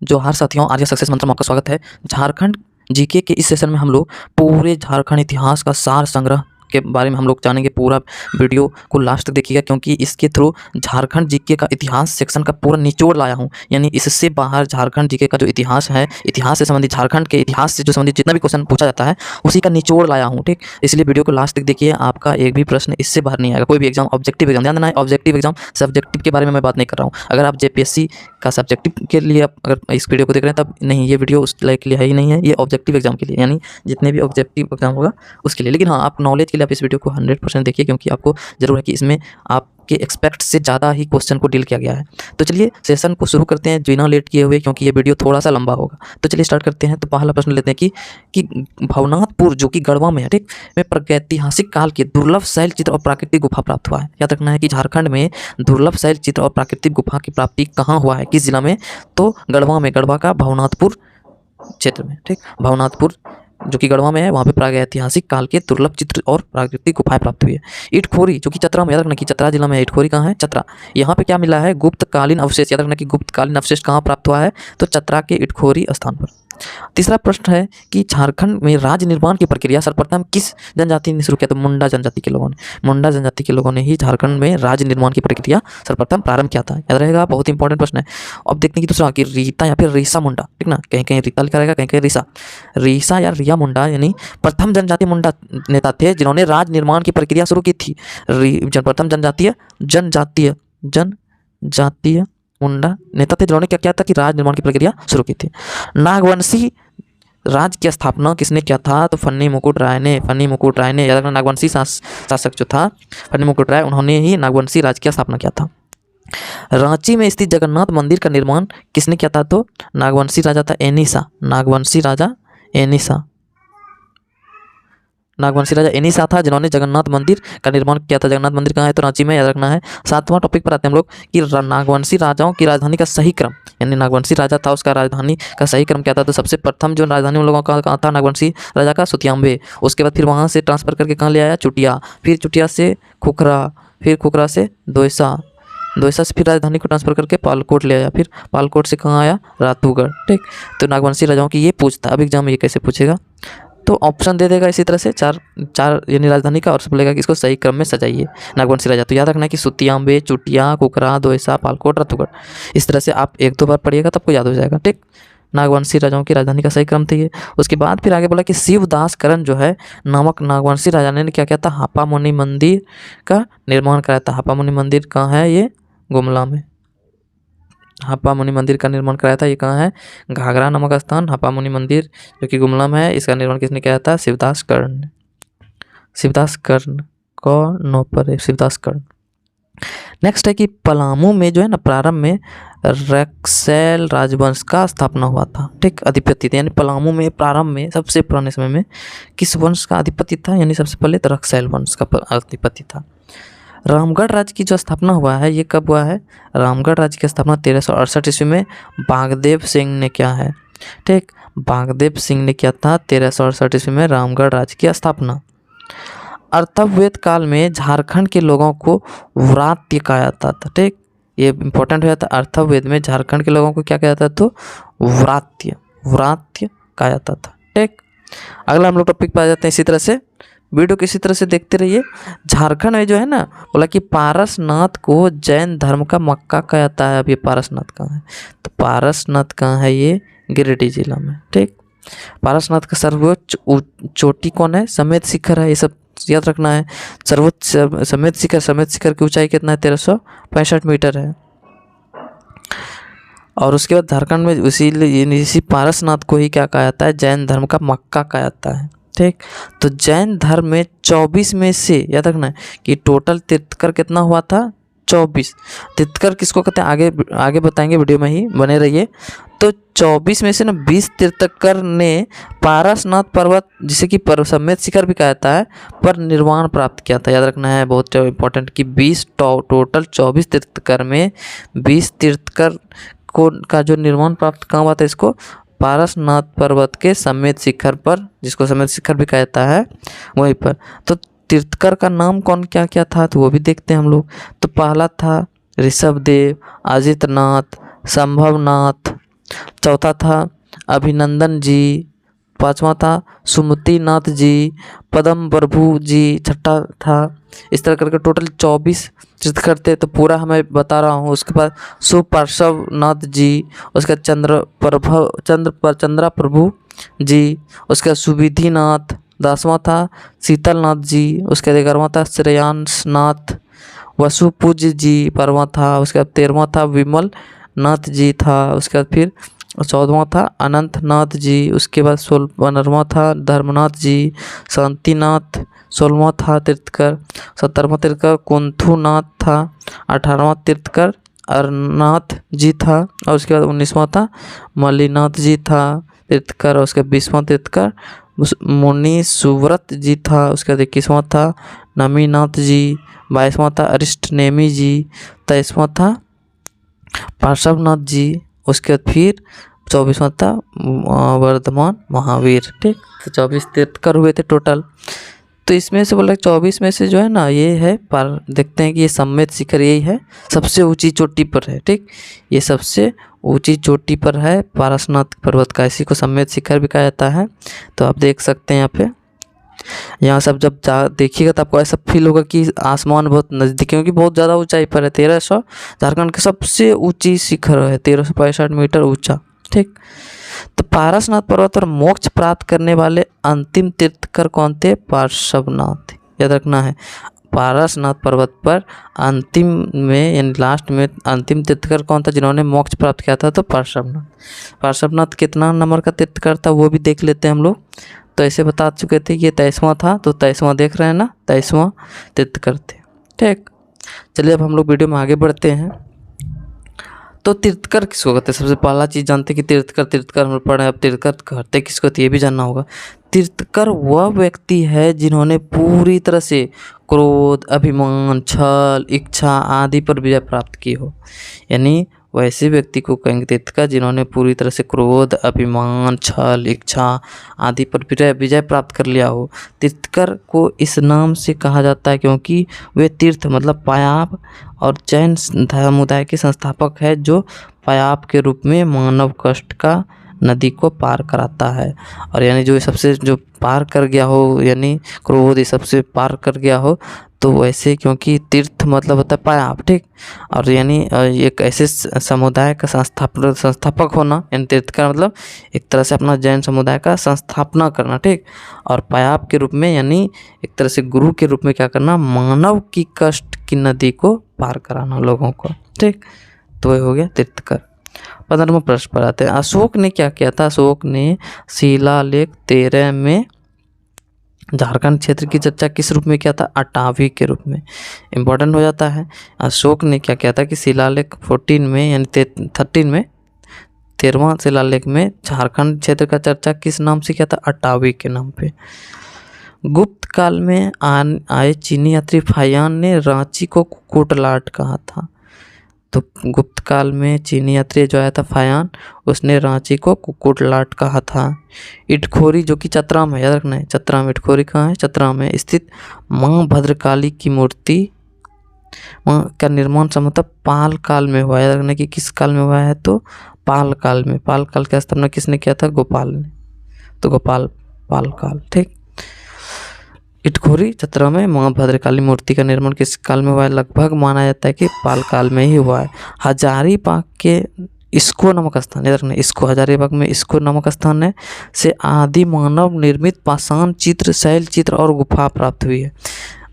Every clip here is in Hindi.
जोहार साथियों, आर्य सक्सेस मंत्र में आपका स्वागत है। झारखंड जीके के इस सेशन में हम लोग पूरे झारखंड इतिहास का सार संग्रह के बारे में हम लोग जानेंगे। पूरा वीडियो को लास्ट तक देखिएगा, क्योंकि इसके थ्रू झारखंड जीके का इतिहास सेक्शन का पूरा निचोड़ लाया हूं। यानी इससे बाहर झारखंड जीके का जो इतिहास है, इतिहास से संबंधित, झारखंड के इतिहास से जो संबंधित जितना भी क्वेश्चन पूछा जाता है उसी का निचोड़ लाया हूँ। ठीक, इसलिए वीडियो को लास्ट तक देखिए, आपका एक भी प्रश्न इससे बाहर नहीं आएगा। कोई भी एग्जाम, ऑब्जेक्टिव एग्जाम, ध्यान देना है, ऑब्जेक्टिव एग्जाम, सब्जेक्टिव के बारे में मैं बात नहीं कर रहा हूँ। अगर आप जेपीएससी का सब्जेक्टिव के लिए अगर इस वीडियो को देख रहे हैं तब नहीं, ये वीडियो उस लाइक के लिए है ही नहीं है, ये ऑब्जेक्टिव एग्जाम के लिए, यानी जितने भी ऑब्जेक्टिव एग्जाम होगा उसके लिए। लेकिन हाँ, आप नॉलेज के लिए आप इस वीडियो को 100% देखिए, क्योंकि आपको जरूर है कि इसमें आपके एक्सपेक्ट से ज़्यादा ही क्वेश्चन को डील किया गया है। तो चलिए सेशन को शुरू करते हैं बिना लेट किए हुए, क्योंकि ये वीडियो थोड़ा सा लंबा होगा। तो चलिए स्टार्ट करते हैं। तो पहला प्रश्न लेते हैं कि भवनाथपुर जो कि गढ़वा में है, ठीक, में प्रागैतिहासिक काल के दुर्लभ शैल चित्र और प्राकृतिक गुफा प्राप्त हुआ है। याद रखना है कि झारखंड में दुर्लभ शैल चित्र और प्राकृतिक गुफा की प्राप्ति कहाँ हुआ है, किस जिला में? तो गढ़वा में, गढ़वा का भवनाथपुर क्षेत्र में। ठीक, भवनाथपुर जो कि गढ़वा में है, वहाँ पे प्रागैतिहासिक काल के दुर्लभ चित्र और प्राकृतिक गुफाएं प्राप्त हुई है। इटखोरी जो कि चतरा में, याद रखना कि चतरा जिला में है। इटखोरी कहाँ है? चतरा। यहाँ पे क्या मिला है? गुप्तकालीन अवशेष। याद रखना कि गुप्तकालीन अवशेष कहाँ प्राप्त हुआ है? तो चतरा के इटखोरी स्थान पर। तीसरा प्रश्न है कि झारखंड में राज्य निर्माण की प्रक्रिया सर्वप्रथम किस जनजाति ने शुरू किया? तो मुंडा जनजाति के लोगों ने, मुंडा जनजाति के लोगों ने ही झारखंड में राज्य निर्माण की प्रक्रिया सर्वप्रथम प्रारंभ किया था। याद रहेगा, बहुत इंपॉर्टेंट प्रश्न है। अब देखते हैं कि दूसरा कि रीता या फिर रीसा मुंडा, ठीक ना, कहीं कहीं रीता लिखा रहेगा, कहीं कहीं रीसा। रीसा या रिया मुंडा यानी प्रथम जनजातीय मुंडा नेता थे जिन्होंने राज्य निर्माण की प्रक्रिया शुरू की थी। प्रथम जनजातीय मुंडा नेता थे जिन्होंने क्या किया था कि राज्य निर्माण की प्रक्रिया शुरू की थी। नागवंशी राज्य की स्थापना किसने किया था? तो फन्नी मुकुट राय ने। फन्नी मुकुट राय ने, याद रखना, नागवंशी शासक जो था फन्नी मुकुट राय, उन्होंने ही नागवंशी राज्य की स्थापना किया था। रांची में स्थित जगन्नाथ मंदिर का निर्माण किसने किया था? तो नागवंशी राजा था एनिसा। नागवंशी राजा एनिसा, नागवंशी राजा एनिसा था जिन्होंने जगन्नाथ मंदिर का निर्माण किया था। जगन्नाथ मंदिर कहाँ है? तो रांची में, याद रखना है। सातवां टॉपिक पर आते हैं हम लोग कि नागवंशी राजाओं की राजधानी का सही क्रम, यानी नागवंशी राजा था उसका राजधानी का सही क्रम क्या था? तो सबसे प्रथम जो राजधानी उन लोगों का कहाँ था? नागवंशी राजा का सुतियांबे। उसके बाद फिर वहाँ से ट्रांसफर करके कहाँ ले आया? चुटिया। फिर चुटिया से खुखरा, फिर खुखरा से दोयसा, दोयसा से फिर राजधानी को ट्रांसफर करके पालकोट ले आया। फिर पालकोट से कहाँ आया? रातूगढ़। ठीक, तो नागवंशी राजाओं की ये पूछता। अब एग्जाम में ये कैसे पूछेगा? तो ऑप्शन दे देगा इसी तरह से चार यानी राजधानी का, और सब बोलेगा कि इसको सही क्रम में सजाइए नागवंशी राजा। तो याद रखना है कि सुतियांबे, चुटिया, कुकरा, दोयसा, पालकोट, रातूगढ़। इस तरह से आप एक दो बार पढ़िएगा तब आपको याद हो जाएगा। ठीक, नागवंशी राजाओं की राजधानी का सही क्रम था ये। उसके बाद फिर आगे बोला कि शिवदास करण जो है नामक नागवंशी राजा ने क्या किया था? हापामुनि मंदिर का निर्माण कराया था। हापामुनि मंदिर कहाँ है? ये गुमला में। हापामुनि मंदिर का निर्माण कराया था। ये कहाँ है? घाघरा नामक स्थान, हापामुनि मंदिर जो कि गुमला में है। इसका निर्माण किसने किया था? शिवदास कर्ण। शिवदास कर्ण को पर है, शिवदास कर्ण। नेक्स्ट है कि पलामू में जो है ना, प्रारंभ में रक्सैल राजवंश का स्थापना हुआ था। ठीक, अधिपति थे, यानी पलामू में प्रारंभ में सबसे पुराने समय में किस वंश का अधिपति था? यानी सबसे पहले तो रक्सैल वंश का अधिपति था। रामगढ़ राज्य की जो स्थापना हुआ है ये कब हुआ है? रामगढ़ राज्य की स्थापना 1368 ईस्वी में बागदेव सिंह ने किया है। ठीक, बागदेव सिंह ने किया था 1368 ईस्वी में रामगढ़ राज्य की स्थापना। अथर्ववेद काल में झारखंड के लोगों को व्रात्य कहा जाता था। ठीक, ये इंपॉर्टेंट हो जाता है। अथर्ववेद में झारखंड के लोगों को क्या कहा जाता था? तो व्रात्य, व्रात्य कहा जाता था। ठीक, अगला हम लोग टॉपिक पर आ जाते हैं। इसी तरह से वीडियो किसी तरह से देखते रहिए। झारखंड में जो है ना, बोला कि पारसनाथ को जैन धर्म का मक्का कहा जाता है। अब ये पारसनाथ कहाँ है? तो पारसनाथ कहाँ है? ये गिरिडीह जिला में। ठीक, पारसनाथ का सर्वोच्च चोटी कौन है? समेत शिखर है। ये सब याद रखना है। सर्वोच्च समेत शिखर की ऊंचाई कितना है? 1365 मीटर है। और उसके बाद झारखंड में इसी पारसनाथ को ही क्या कहा जाता है? जैन धर्म का मक्का कहा जाता है। ठीक, तो जैन धर्म में 24 में से, याद रखना है कि टोटल तीर्थकर कितना हुआ था? 24। तीर्थकर किसको कहते हैं आगे बताएंगे, वीडियो में ही बने रहिए। तो 24 में से ना 20 तीर्थकर ने पारसनाथ पर्वत, जिसे कि समेत शिखर भी कहा जाता है, पर निर्वाण प्राप्त किया था। याद रखना है, बहुत इंपॉर्टेंट, कि 20 टोटल 24 तीर्थकर में 20 तीर्थकर को का जो निर्माण प्राप्त कहाँ हुआ था? इसको पारसनाथ पर्वत के समेत शिखर पर, जिसको समेत शिखर भी कहा जाता है, वहीं पर। तो तीर्थकर का नाम कौन क्या क्या था? तो वो भी देखते हैं हम लोग। तो पहला था ऋषभदेव, अजितनाथ, संभवनाथ। चौथा था अभिनंदन जी, पांचवा था सुमति नाथ जी, पदम प्रभु जी, छठा था। इस तरह करके टोटल 24 तीर्थकर थे। तो पूरा हमें बता रहा हूँ। उसके बाद सुपार्श्व नाथ जी, उसके चंद्रा प्रभु जी, उसके बाद सुविधि नाथ, 10वां था शीतल नाथ जी, उसके बाद 11वां था श्रेयांश नाथ, वसु पूज्य जी 12वां था, उसके बाद 13वां था विमल नाथ जी था, उसके बाद फिर 14वां था अनंत नाथ जी, उसके बाद 15वां था धर्मनाथ जी, शांतिनाथ 16वां था तीर्थकर, 17वां तीर्थकर कुंथु नाथ था, 18वां तीर्थकर अरनाथ जी था, और उसके बाद 19वां था मलिनाथ जी था तीर्थकर, और उसके 20वां तीर्थकर मुनि सुव्रत जी था, उसके बाद 21वां था नमीनाथ जी, 22वां था अरिष्ट नेमी जी, 23वां था पार्श्वनाथ जी, उसके बाद फिर 24वां था वर्धमान महावीर। ठीक, तो 24 तीर्थकर हुए थे टोटल। तो इसमें से बोला 24 में से जो है ना ये है पर देखते हैं कि ये सम्मेत शिखर यही है, सबसे ऊंची चोटी पर है। ठीक, ये सबसे ऊंची चोटी पर है पारसनाथ पर्वत का, इसी को सम्मेत शिखर भी कहा जाता है। तो आप देख सकते हैं यहाँ सब जब देखिएगा तो आपको ऐसा फील होगा कि आसमान बहुत नज़दीक है, क्योंकि बहुत ज़्यादा ऊंचाई पर है। 1300 झारखंड की सबसे ऊंची शिखर है, 1365 मीटर ऊंचा। ठीक, तो पारसनाथ पर्वत पर मोक्ष प्राप्त करने वाले अंतिम तीर्थकर कौन थे? पार्श्वनाथ, याद रखना है। पारसनाथ पर्वत पर अंतिम में यानी लास्ट में अंतिम तीर्थकर कौन था जिन्होंने मोक्ष प्राप्त किया था? तो पार्श्वनाथ। पार्श्वनाथ कितना नंबर का तीर्थकर था वो भी देख लेते हैं हम लोग। तो ऐसे बता चुके थे कि ये 23वां था, तो 23वां देख रहे हैं ना, 23वां तीर्थकर थे। ठीक, चलिए अब हम लोग वीडियो में आगे बढ़ते हैं। तो तीर्थकर किसको कहते हैं? सबसे पहला चीज़ जानते हैं कि तीर्थकर हम लोग पढ़े, अब तीर्थकर कहते किसको तो ये भी जानना होगा। तीर्थकर वह व्यक्ति है जिन्होंने पूरी तरह से क्रोध, अभिमान, छल, इच्छा आदि पर विजय प्राप्त की हो। यानी वैसे व्यक्ति को कहेंगे तीर्थकर जिन्होंने पूरी तरह से क्रोध, अभिमान, छल, इच्छा आदि पर विजय प्राप्त कर लिया हो। तीर्थकर को इस नाम से कहा जाता है क्योंकि वे तीर्थ मतलब पायाप और जैन समुदाय के संस्थापक है, जो पायाप के रूप में मानव कष्ट का नदी को पार कराता है। और यानी जो सबसे जो पार कर गया हो, यानी क्रोध ये सबसे पार कर गया हो, तो वैसे क्योंकि तीर्थ मतलब होता है पायाप। ठीक, और यानी एक ऐसे समुदाय का संस्थापक होना, यानी तीर्थ का मतलब एक तरह से अपना जैन समुदाय का संस्थापना करना। ठीक, और पायाप के रूप में यानी एक तरह से गुरु के रूप में क्या करना? मानव की कष्ट की नदी को पार कराना लोगों को। ठीक, तो वही हो गया तीर्थकर। 15वां प्रश्न पर आते हैं। अशोक ने क्या किया था? अशोक ने शिलालेख 13 में झारखंड क्षेत्र की चर्चा किस रूप में किया था? अटावी के रूप में। इम्पोर्टेंट हो जाता है। अशोक ने क्या किया था कि शिलालेख 14 में यानी 13 में 13वां शिलालेख में झारखंड क्षेत्र का चर्चा किस नाम से किया था? अटावी के नाम पे। गुप्त काल में आए चीनी यात्री फायान ने रांची को कुकुटलाट कहा था। तो गुप्त काल में चीनी यात्री जो आया था फायान, उसने रांची को कुकुटलाट कहा था। इटखोरी जो कि चतरा में, याद रखना है चतरा में, इटखोरी कहाँ है? चतरा में स्थित माँ भद्रकाली की मूर्ति का निर्माण संभवतः पाल काल में हुआ। याद रखना कि किस काल में हुआ है? तो पाल काल में। पाल काल का स्थापना किसने किया था? गोपाल ने। तो गोपाल पाल काल। ठीक, इटखोरी चतरा में माँ भद्रकाली मूर्ति का निर्माण किस काल में हुआ है? लगभग माना जाता है कि पाल काल में ही हुआ है। हजारीबाग के इसको नामक स्थान, याद रखना इसको, हजारीबाग में इसको नामक स्थान है से आदि मानव निर्मित पाषाण चित्र, शैल चित्र और गुफा प्राप्त हुई है।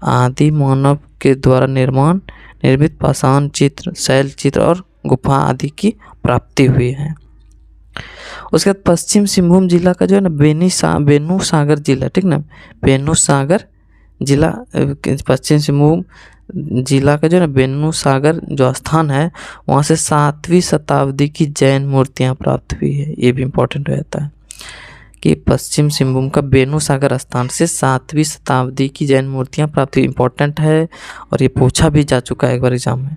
आदि मानव के द्वारा निर्मित पाषाण चित्र, शैल चित्र और गुफा आदि की प्राप्ति हुई है। उसके बाद पश्चिम सिंहभूम जिला का जो है ना बेनू सागर जिला, ठीक ना, बेनू सागर जिला, पश्चिम सिंहभूम जिला का जो है ना बेनू सागर जो स्थान है, वहाँ से 7वीं शताब्दी की जैन मूर्तियाँ प्राप्त हुई है। ये भी इम्पोर्टेंट हो जाता है कि पश्चिम सिंहभूम का बेनू सागर स्थान से 7वीं शताब्दी की जैन मूर्तियाँ प्राप्त हुई। इम्पोर्टेंट है और ये पूछा भी जा चुका है एक बार एग्जाम में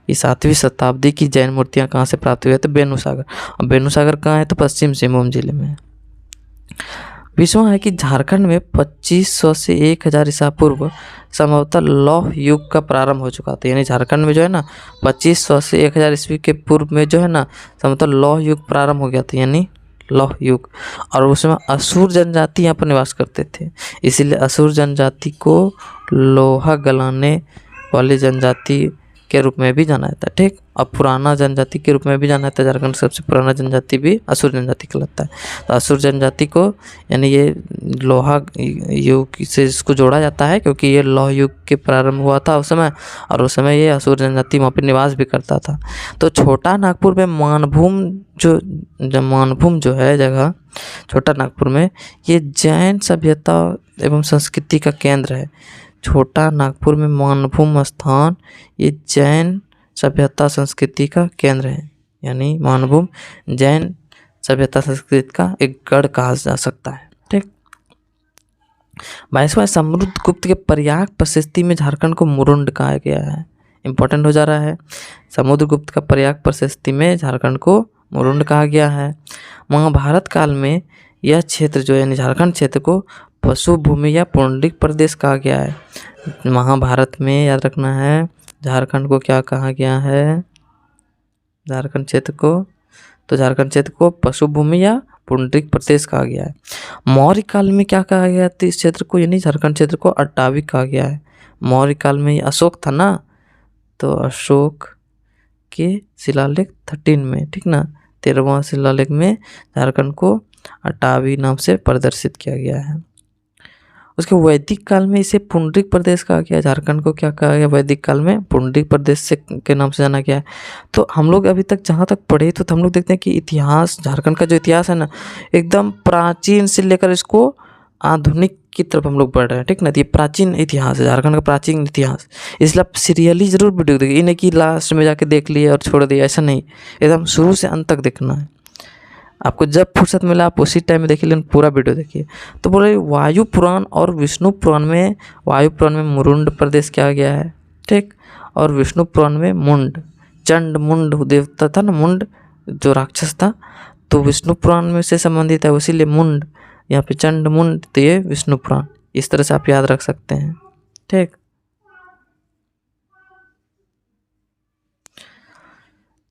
कि 7वीं शताब्दी की जैन मूर्तियाँ कहाँ से प्राप्त हुई है? तो बेनू सागर। और बेनू सागर कहाँ है? तो पश्चिम सिंहभूम जिले में है। 20वां है कि झारखंड में 2500 से 1000 ईसा पूर्व संभवतः लौह युग का प्रारंभ हो चुका था। यानी झारखंड में जो है ना 2500 से 1000 ईस्वी के पूर्व में जो है ना संभवतः लौह युग प्रारंभ हो गया था, यानी लौह युग। और उसमें असुर जनजाति यहाँ पर निवास करते थे, इसीलिए असुर जनजाति को लोहा गलाने वाली जनजाति के रूप में भी जाना जाता है, ठीक। और पुराना जनजाति के रूप में भी जाना जाता है। झारखंड सबसे पुराना जनजाति भी असुर जनजाति कहलाता है। तो असुर जनजाति को यानी ये लोहा युग से इसको जोड़ा जाता है, क्योंकि ये लौह युग के प्रारंभ हुआ था उस समय, और उस समय ये असुर जनजाति वहाँ पर निवास भी करता था। तो छोटा नागपुर में मानभूम मानभूम जो है जगह छोटा नागपुर में, ये जैन सभ्यता एवं संस्कृति का केंद्र है। छोटा नागपुर में मानभूम स्थान ये जैन सभ्यता संस्कृति का केंद्र है, यानी मानभूम जैन सभ्यता संस्कृति का एक गढ़ कहा जा सकता है, ठीक। 22वां समुद्रगुप्त के प्रयाग प्रशस्ति में झारखंड को मुरुंड कहा गया है। इंपॉर्टेंट हो जा रहा है। समुद्रगुप्त का प्रयाग प्रशस्ति में झारखंड को मुरुंड कहा गया है। महाभारत काल में यह क्षेत्र जो यानी झारखंड क्षेत्र को पशु भूमि या पुंडलिक प्रदेश कहा गया है। महाभारत में याद रखना है झारखंड को क्या कहा गया है, झारखंड क्षेत्र को पशु भूमि या पुंडलिक प्रदेश कहा गया है। मौर्य काल में क्या कहा गया था इस क्षेत्र को, यानी झारखंड क्षेत्र को अट्टावी कहा गया है। मौर्य काल में अशोक था ना, तो अशोक के शिलालेख 13 में, ठीक ना, 13वां शिलालेख में झारखंड को अट्टावी नाम से प्रदर्शित किया गया है। उसके वैदिक काल में इसे पुंडलिक प्रदेश कहा गया। झारखंड को क्या कहा गया वैदिक काल में, पुंडलिक प्रदेश से के नाम से जाना गया है। तो हम लोग अभी तक जहाँ तक पढ़े तो हम लोग देखते हैं कि इतिहास, झारखंड का जो इतिहास है ना, एकदम प्राचीन से लेकर इसको आधुनिक की तरफ हम लोग बढ़ रहे हैं, ठीक ना। ये प्राचीन इतिहास है, झारखंड का प्राचीन इतिहास। इसलिए आप सीरियली जरूर वीडियो देखिए, इन्हें कि लास्ट में जाके देख लिए और छोड़ दिया, ऐसा नहीं, एकदम शुरू से अंत तक देखना है। आपको जब फुर्सत मिला आप उसी टाइम में देखिए, लेकिन पूरा वीडियो देखिए। तो बोले वायु पुराण और विष्णु पुराण में, वायु पुराण में मुरुंड प्रदेश किया गया है, ठीक। और विष्णु पुराण में मुंड, चंड मुंड देवता था ना, मुंड जो राक्षस था, तो विष्णु पुराण में से संबंधित है, इसीलिए मुंड यहाँ पे चंड मुंड, तो ये विष्णु पुराण। इस तरह से आप याद रख सकते हैं, ठीक।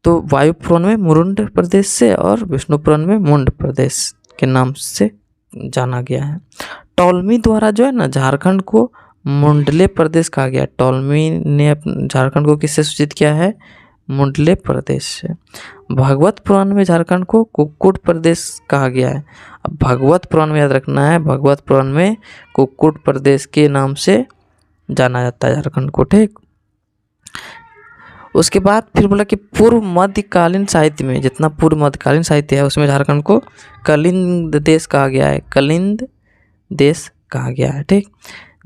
तो वायु पुराण में मुरुंड प्रदेश से और विष्णु पुराण में मुंड प्रदेश के नाम से जाना गया है। टॉलमी द्वारा जो है ना झारखंड को मुंडले प्रदेश कहा गया। टॉलमी ने झारखंड को किससे सूचित किया है, मुंडले प्रदेश से। भागवत पुराण में झारखंड को कुक्कुट प्रदेश कहा गया है। अब भागवत पुराण में याद रखना है, भागवत पुराण में कुक्कुट प्रदेश के नाम से जाना जाता है झारखंड को, ठीक। उसके बाद फिर बोला कि पूर्व मध्यकालीन साहित्य में, जितना पूर्व मध्यकालीन साहित्य है उसमें झारखंड को कलिंद देश कहा गया है, कलिंद देश कहा गया है, ठीक।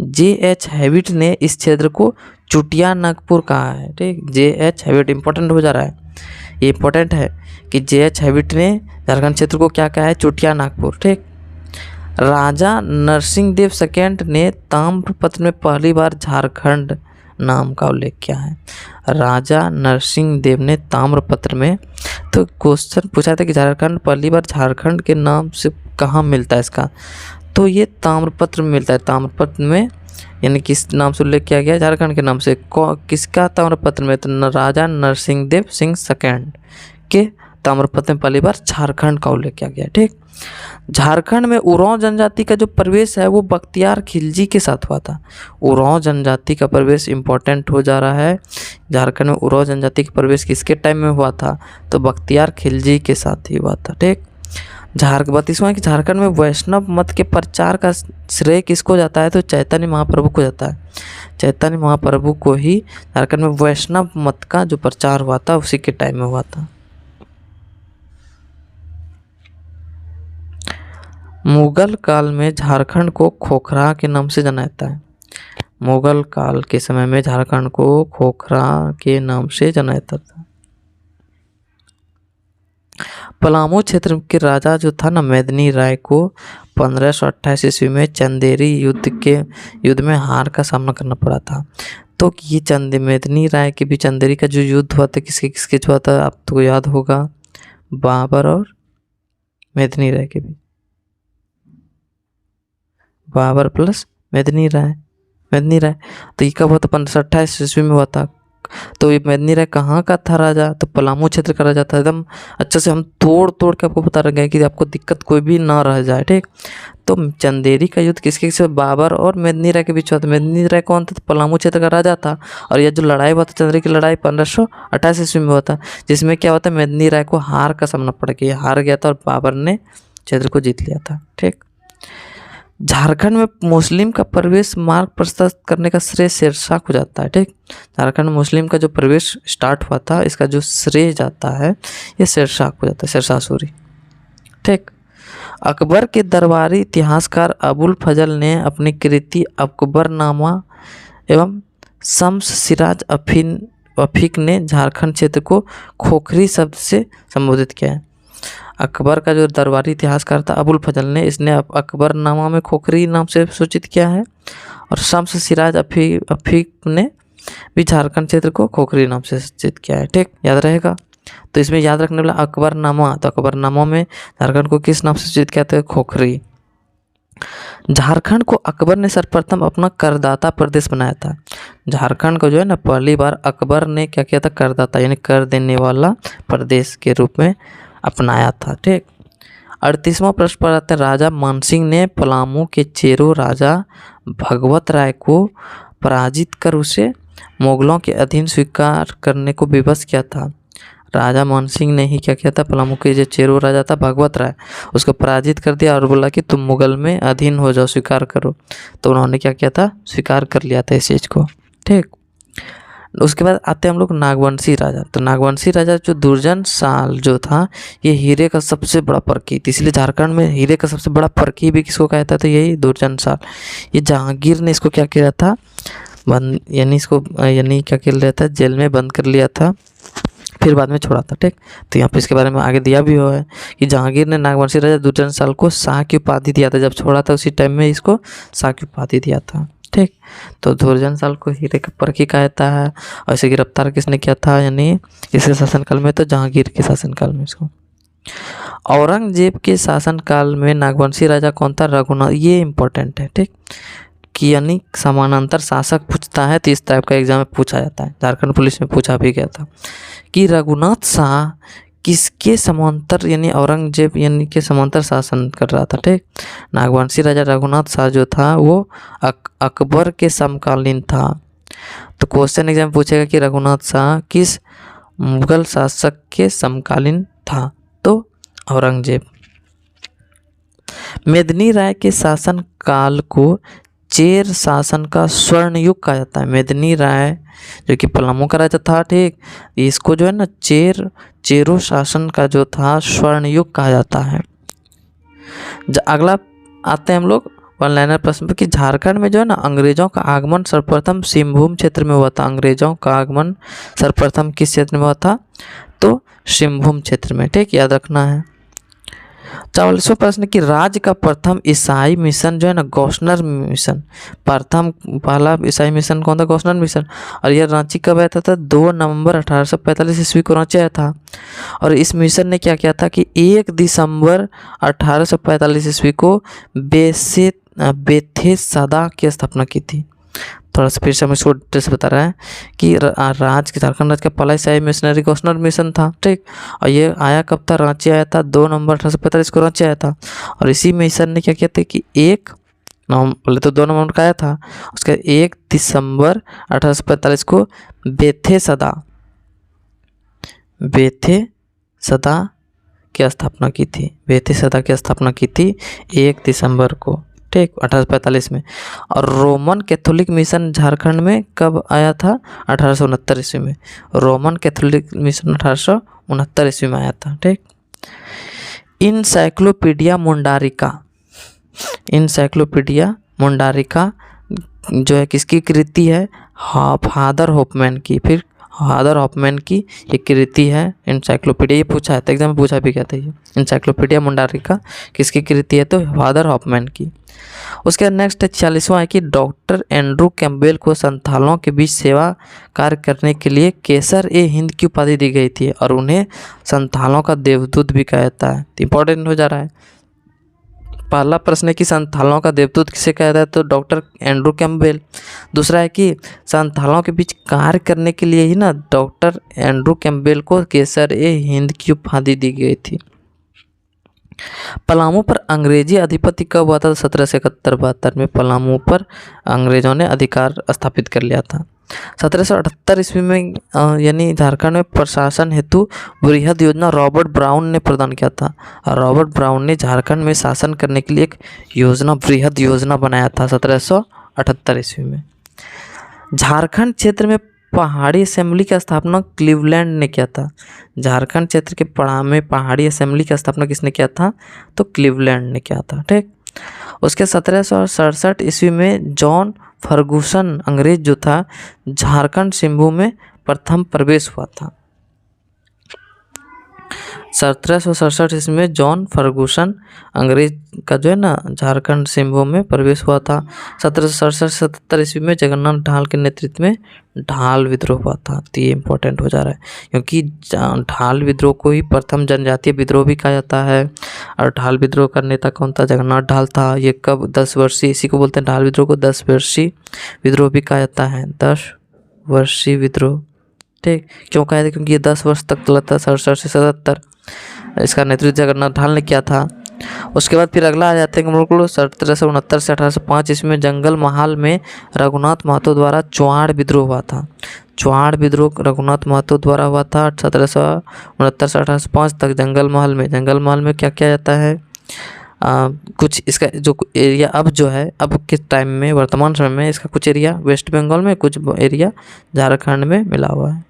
J.H. हैविट ने इस क्षेत्र को चुटिया नागपुर कहा है, ठीक। J.H. हैविट इंपॉर्टेंट हो जा रहा है, ये इंपॉर्टेंट है कि J.H. हैविट ने झारखंड क्षेत्र को क्या कहा है, चुटिया नागपुर, ठीक। राजा नरसिंह देव सेकेंड ने ताम्रपत्र में पहली बार झारखंड नाम का उल्लेख किया है। राजा नरसिंह देव ने ताम्रपत्र में, तो क्वेश्चन पूछा था कि झारखंड पहली बार झारखंड के नाम से कहाँ मिलता है इसका, तो ये ताम्रपत्र में मिलता है। ताम्रपत्र में यानी किस नाम से उल्लेख किया गया, झारखंड के नाम से। किसका ताम्रपत्र में, तो राजा नरसिंह देव सिंह सेकेंड के ताम्रपत्र में पहली बार झारखंड का उल्लेख किया गया, ठीक। झारखंड में उरांव जनजाति का जो प्रवेश है वो बख्तियार खिलजी के साथ हुआ था। उरांव जनजाति का प्रवेश इंपॉर्टेंट हो जा रहा है। झारखंड में उरांव जनजाति का प्रवेश किसके टाइम में हुआ था, तो बख्तियार खिलजी के साथ ही हुआ था, ठीक। 32वां कि झारखंड में वैष्णव मत के प्रचार का श्रेय किसको जाता है, तो चैतन्य महाप्रभु को जाता है। चैतन्य महाप्रभु को ही झारखंड में वैष्णव मत का जो प्रचार हुआ था उसी के टाइम में हुआ था। मुगल काल में झारखंड को खोखरा के नाम से जाना जाता है। मुगल काल के समय में झारखंड को खोखरा के नाम से जाना जाता था। पलामू क्षेत्र के राजा जो था ना मेदिनी राय को 1528 ईस्वी में चंदेरी युद्ध में हार का सामना करना पड़ा था। तो ये मेदिनी राय के भी चंदेरी का जो युद्ध हुआ था किसके किसके हुआ था, आपको याद होगा, बाबर और मेदिनी राय के भी। बाबर प्लस मेदिनी राय। तो ये कब हुआ था? 1528 ईस्वी में हुआ था। तो ये मेदिनी राय कहाँ का था राजा? तो पलामू क्षेत्र का राजा था। एकदम अच्छे से हम तोड़ तोड़ के आपको बता रहे हैं कि आपको दिक्कत कोई भी ना रह जाए, ठीक। तो चंदेरी का युद्ध किसके से? बाबर और मेदिनी राय के बीच हुआ था। मेदिनी राय कौन था? तो पलामू क्षेत्र का राजा था। और यह जो लड़ाई हुआ था, चंदेरी की लड़ाई 1528 ईस्वी में हुआ था, जिसमें क्या होता है, मेदिनी राय को हार का सामना पड़ गया, हार गया था और बाबर ने क्षेत्र को जीत लिया था, ठीक। झारखंड में मुस्लिम का प्रवेश मार्ग प्रशस्त करने का श्रेय शेरशाह को जाता है, ठीक। झारखंड में मुस्लिम का जो प्रवेश स्टार्ट हुआ था, इसका जो श्रेय जाता है ये शेरशाह को जाता है, शेरशाह सूरी, ठीक। अकबर के दरबारी इतिहासकार अबुल फजल ने अपनी कृति अकबरनामा एवं शम्स सिराज अफीक ने झारखंड क्षेत्र को खोखरी शब्द से संबोधित किया है। अकबर का जो दरबारी इतिहासकार था अबुल फजल ने, इसने अकबरनामा में खोखरी नाम से सूचित किया है। और शम्स सिराज अफीक ने भी झारखंड क्षेत्र को खोखरी नाम से सूचित किया है, ठीक, याद रहेगा। तो इसमें याद रखने वाला अकबरनामा, तो अकबरनामा में झारखंड को किस नाम से सूचित किया था? खोखरी। झारखंड को अकबर ने सर्वप्रथम अपना करदाता प्रदेश बनाया था। झारखंड को जो है ना पहली बार अकबर ने क्या किया था? करदाता यानी कर देने वाला प्रदेश के रूप में अपनाया था, ठीक। 38वां प्रश्न पर आते हैं। राजा मानसिंह ने पलामू के चेरो राजा भगवत राय को पराजित कर उसे मुगलों के अधीन स्वीकार करने को विवश किया था। राजा मानसिंह ने ही क्या किया था? पलामू के जो चेरो राजा था भगवत राय, उसको पराजित कर दिया और बोला कि तुम मुगल में अधीन हो जाओ, स्वीकार करो। तो उन्होंने क्या किया था? स्वीकार कर लिया था इस चीज़ को, ठीक। उसके बाद आते हैं हम लोग नागवंशी राजा। तो नागवंशी राजा जो दुर्जन साल जो था, ये हीरे का सबसे बड़ा परखी, इसलिए झारखंड में हीरे का सबसे बड़ा परखी भी किसको कहता था? तो यही दुर्जन साल। ये जहांगीर ने इसको क्या किया था? बंद यानी क्या कर लिया था? जेल में बंद कर लिया था, फिर बाद में छोड़ा था, ठीक। तो यहाँ पे इसके बारे में आगे दिया भी हुआ है कि जहांगीर ने नागवंशी राजा दुर्जन साल को शाह की उपाधि दिया था। जब छोड़ा था उसी टाइम में इसको शाह की उपाधि दिया था, ठीक। तो दुर्जन साल को हीरे का परखी कहता है। और इसे गिरफ्तार किसने किया था? यानी इसके शासनकाल में, तो जहांगीर के शासनकाल में इसको। औरंगजेब के शासनकाल में नागवंशी राजा कौन था? रघुनाथ। ये इंपॉर्टेंट है, ठीक, कि यानी समानांतर शासक पूछता है तो इस टाइप का एग्जाम में पूछा जाता है। झारखंड पुलिस में पूछा भी गया था कि रघुनाथ शाह किसके समांतर यानी औरंगजेब यानी के समांतर शासन कर रहा था, ठीक। नागवंशी राजा रघुनाथ शाह जो था वो अकबर के समकालीन था। तो क्वेश्चन एग्जाम में पूछेगा कि रघुनाथ शाह किस मुगल शासक के समकालीन था? तो औरंगजेब। मेदिनी राय के शासन काल को चेर शासन का स्वर्ण युग कहा जाता है। मेदिनी राय जो कि पलामू का राजा था, ठीक, इसको जो है ना चेरो शासन का जो था स्वर्ण युग कहा जाता है। अगला आते हैं हम लोग वन लाइनर प्रश्न पर कि झारखंड में जो है ना अंग्रेजों का आगमन सर्वप्रथम सिंहभूम क्षेत्र में हुआ था। अंग्रेजों का आगमन सर्वप्रथम किस क्षेत्र में हुआ था? तो सिंहभूम क्षेत्र में, ठीक, याद रखना है। 44वां प्रश्न कि राज्य का प्रथम ईसाई मिशन जो है ना गौसनर मिशन, पहला ईसाई मिशन कौन था? गौसनर मिशन। और यह रांची कब आया था? 2 नवंबर 1845 ईस्वी को रांची आया था। और इस मिशन ने क्या किया था कि 1 दिसंबर 1845 ईस्वी को बेथेसदा की स्थापना की थी। थोड़ा सा फिर से हम इसको डिटेल से बता रहे हैं कि झारखंड राज्य का पहला ईसाई मिशनरी गौसनर मिशन था, ठीक। और ये आया कब था? रांची आया था 2 नवंबर 1845 को रांची आया था। और इसी मिशन ने क्या किया था कि 1 नवंबर, पहले तो 2 नवंबर का आया था, उसका 1 दिसंबर 1845 को बेथेसदा की स्थापना की थी। बेथेसदा की स्थापना की थी 1 दिसंबर को, ठीक, 1845 में। और रोमन कैथोलिक मिशन झारखंड में कब आया था? 1869 ईस्वी में। रोमन कैथोलिक मिशन 1869 ईस्वी में आया था, ठीक। इंसाइक्लोपीडिया मुंडारिका जो है किसकी कृति है? फादर हॉफमैन की। फिर फादर हॉफमैन की ये कृति है इंसाइक्लोपीडिया। ये पूछा है तो एग्जाम में पूछा भी गया था। ये इंसाइक्लोपीडिया मुंडारिका किसकी कृति है? तो फादर हॉफमैन की। उसके बाद नेक्स्ट 46वां है कि डॉक्टर एंड्रू कैम्पबेल को संथालों के बीच सेवा कार्य करने के लिए केसर ए हिंद की उपाधि दी गई थी और उन्हें संथालों का देवदूत भी कहा जाता है। इंपॉर्टेंट हो जा रहा है। पहला प्रश्न है कि संथालों का देवदूत किसे कहता है, तो डॉक्टर एंड्रू कैम्पबेल। दूसरा है कि संथालों के बीच कार्य करने के लिए ही ना डॉक्टर एंड्रू कैम्पबेल को केसर-ए-हिंद की उपाधि दी गई थी। पलामू पर अंग्रेजी अधिपत्य कब हुआ था, 1771-72 में पलामू पर अंग्रेजों ने अधिकार स्थापित कर लिया था। 1778 ईस्वी में यानी झारखंड में प्रशासन हेतु वृहद योजना रॉबर्ट ब्राउन ने प्रदान किया था। और रॉबर्ट ब्राउन ने झारखंड में शासन करने के लिए एक योजना वृहद योजना बनाया था 1778 ईस्वी में। झारखंड क्षेत्र में पहाड़ी असेंबली की स्थापना क्लीवलैंड ने किया था। झारखंड क्षेत्र के पहाड़ी असेंबली की स्थापना किसने किया था, तो क्लीवलैंड ने किया था। ठीक, उसके 1767 ईस्वी में जॉन फर्गुसन अंग्रेज जो था झारखंड सिंभू में प्रथम प्रवेश हुआ था। 1767 ईस्वी में जॉन फर्गुसन अंग्रेज का जो है ना झारखंड सिंभू में प्रवेश हुआ था। 1767-77 ईस्वी में जगन्नाथ ढाल के नेतृत्व में ढाल विद्रोह हुआ था। तो ये इंपॉर्टेंट हो जा रहा है क्योंकि ढाल विद्रोह को ही प्रथम जनजातीय विद्रोह भी कहा जाता है। और ढाल विद्रोह का नेता कौन था, जगन्नाथ ढाल था। ये कब 10 वर्षीय, इसी को बोलते हैं ढाल विद्रोह को 10 वर्षीय विद्रोह भी कहा जाता है। 10 वर्षीय विद्रोह, ठीक, क्यों कहा जाता है, क्योंकि ये 10 वर्ष तक चला था, 67 से 77। इसका नेतृत्व जगन्नाथ ढाल ने किया था। उसके बाद फिर अगला आ जाते हैं हम लोग 1769 से 1805 ईस्वी में जंगल महाल में रघुनाथ महतो द्वारा चुआड़ विद्रोह हुआ था। चुआड़ विद्रोह रघुनाथ महतो द्वारा हुआ था 1769 से 1805 तक। जंगल महल में क्या किया जाता है, कुछ इसका जो एरिया अब जो है, अब के टाइम में वर्तमान समय में इसका कुछ एरिया वेस्ट बंगाल में, कुछ एरिया झारखंड में मिला हुआ है।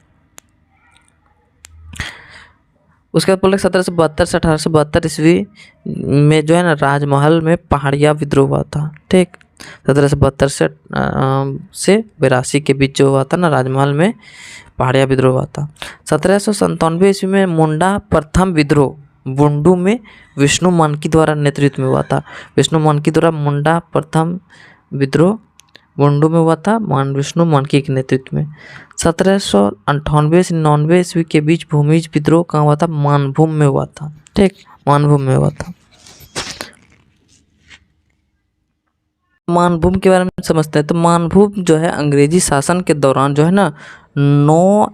उसके बाद बोले 1772 से 1872 ईस्वी में जो है ना राजमहल में पहाड़िया विद्रोह हुआ था। ठीक, 1772 से 82 के बीच जो हुआ था ना राजमहल में पहाड़िया विद्रोह हुआ था। 1797 ईस्वी में मुंडा प्रथम विद्रोह बुंडू में विष्णु मानकी द्वारा नेतृत्व में हुआ था। विष्णु मानकी द्वारा मुंडा प्रथम विद्रोह बुंडू में हुआ था विष्णु मानकी के नेतृत्व में। 1798 से 99 ईस्वी के बीच भूमिज विद्रोह कहाँ हुआ था, मानभूम में हुआ था। ठीक, मानभूम में हुआ था। मानभूम के बारे में समझते हैं। तो मानभूम जो है अंग्रेजी शासन के दौरान जो है ना 9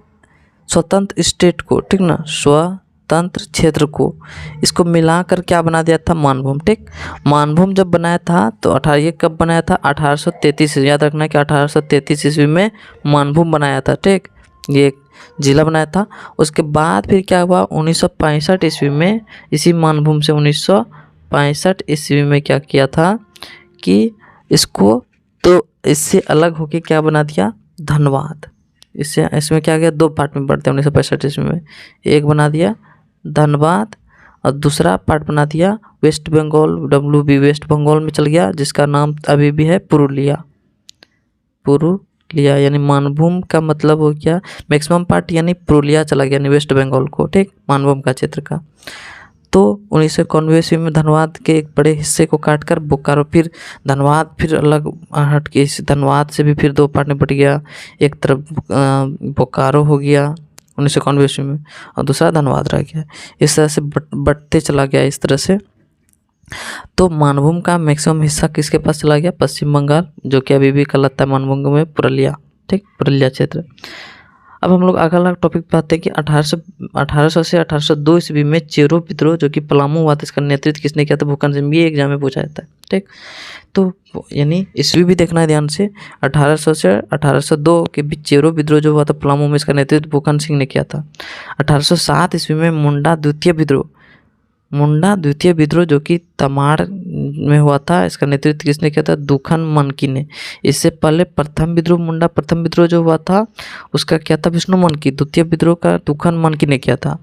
स्वतंत्र स्टेट को, ठीक ना, स्वतंत्र क्षेत्र को, इसको मिलाकर क्या बना दिया था, मानभूम। ठीक, मानभूम जब बनाया था तो ये कब बनाया था, 1833। याद रखना है कि 1833 ईस्वी में मानभूम बनाया था। ठीक, ये जिला बनाया था। उसके बाद फिर क्या हुआ, 1965 ईस्वी में इसी मानभूम से 1965 ईस्वी में क्या किया था कि इसको, तो इससे अलग होके क्या बना दिया, धनबाद। इसमें क्या गया, 2 पार्ट में बढ़ते हैं 1965 ईस्वी में। एक बना दिया धनबाद और दूसरा पार्ट बना दिया वेस्ट बंगाल, WB वेस्ट बंगाल में चल गया, जिसका नाम अभी भी है पुरुलिया। यानी मानभूम का मतलब हो गया मैक्सिमम पार्ट, यानी पुरुलिया चला गया, यानी वेस्ट बंगाल को। ठीक, मानभूम का क्षेत्र का। तो 1991 ईस्वी में धनबाद के एक बड़े हिस्से को काटकर बोकारो, फिर धनबाद फिर अलग हट के इस धनबाद से भी फिर 2 पार्ट में बट गया। एक तरफ बोकारो हो गया 1991 ईस्वी में और दूसरा धनबाद रह गया। इस तरह से बटते चला गया इस तरह से। तो मानभूम का मैक्सिमम हिस्सा किसके पास चला गया, पश्चिम बंगाल, जो कि अभी भी कहलाता है मानभूम में पुरुलिया। ठीक, पुरुलिया क्षेत्र। अब हम लोग अगला टॉपिक पे आते हैं कि 1800 से 1802 ईस्वी में चेरो विद्रोह जो कि पलामू हुआ था, इसका नेतृत्व किसने किया था, भूखन सिंह। ये एग्जाम में पूछा जाता है। ठीक, तो यानी ईस्वी भी देखना है ध्यान से। 1800 से 1802 के बीच चेरो विद्रोह जो हुआ था पलामू में, इसका नेतृत्व भूखन सिंह ने किया था। 1807 ईस्वी में मुंडा द्वितीय विद्रोह जो कि तमाड़ में हुआ था, इसका नेतृत्व किसने किया था, दुखन मनकी ने। इससे पहले प्रथम विद्रोह जो हुआ था उसका क्या था, विष्णु मनकी। द्वितीय विद्रोह का दुखन मनकी ने किया था।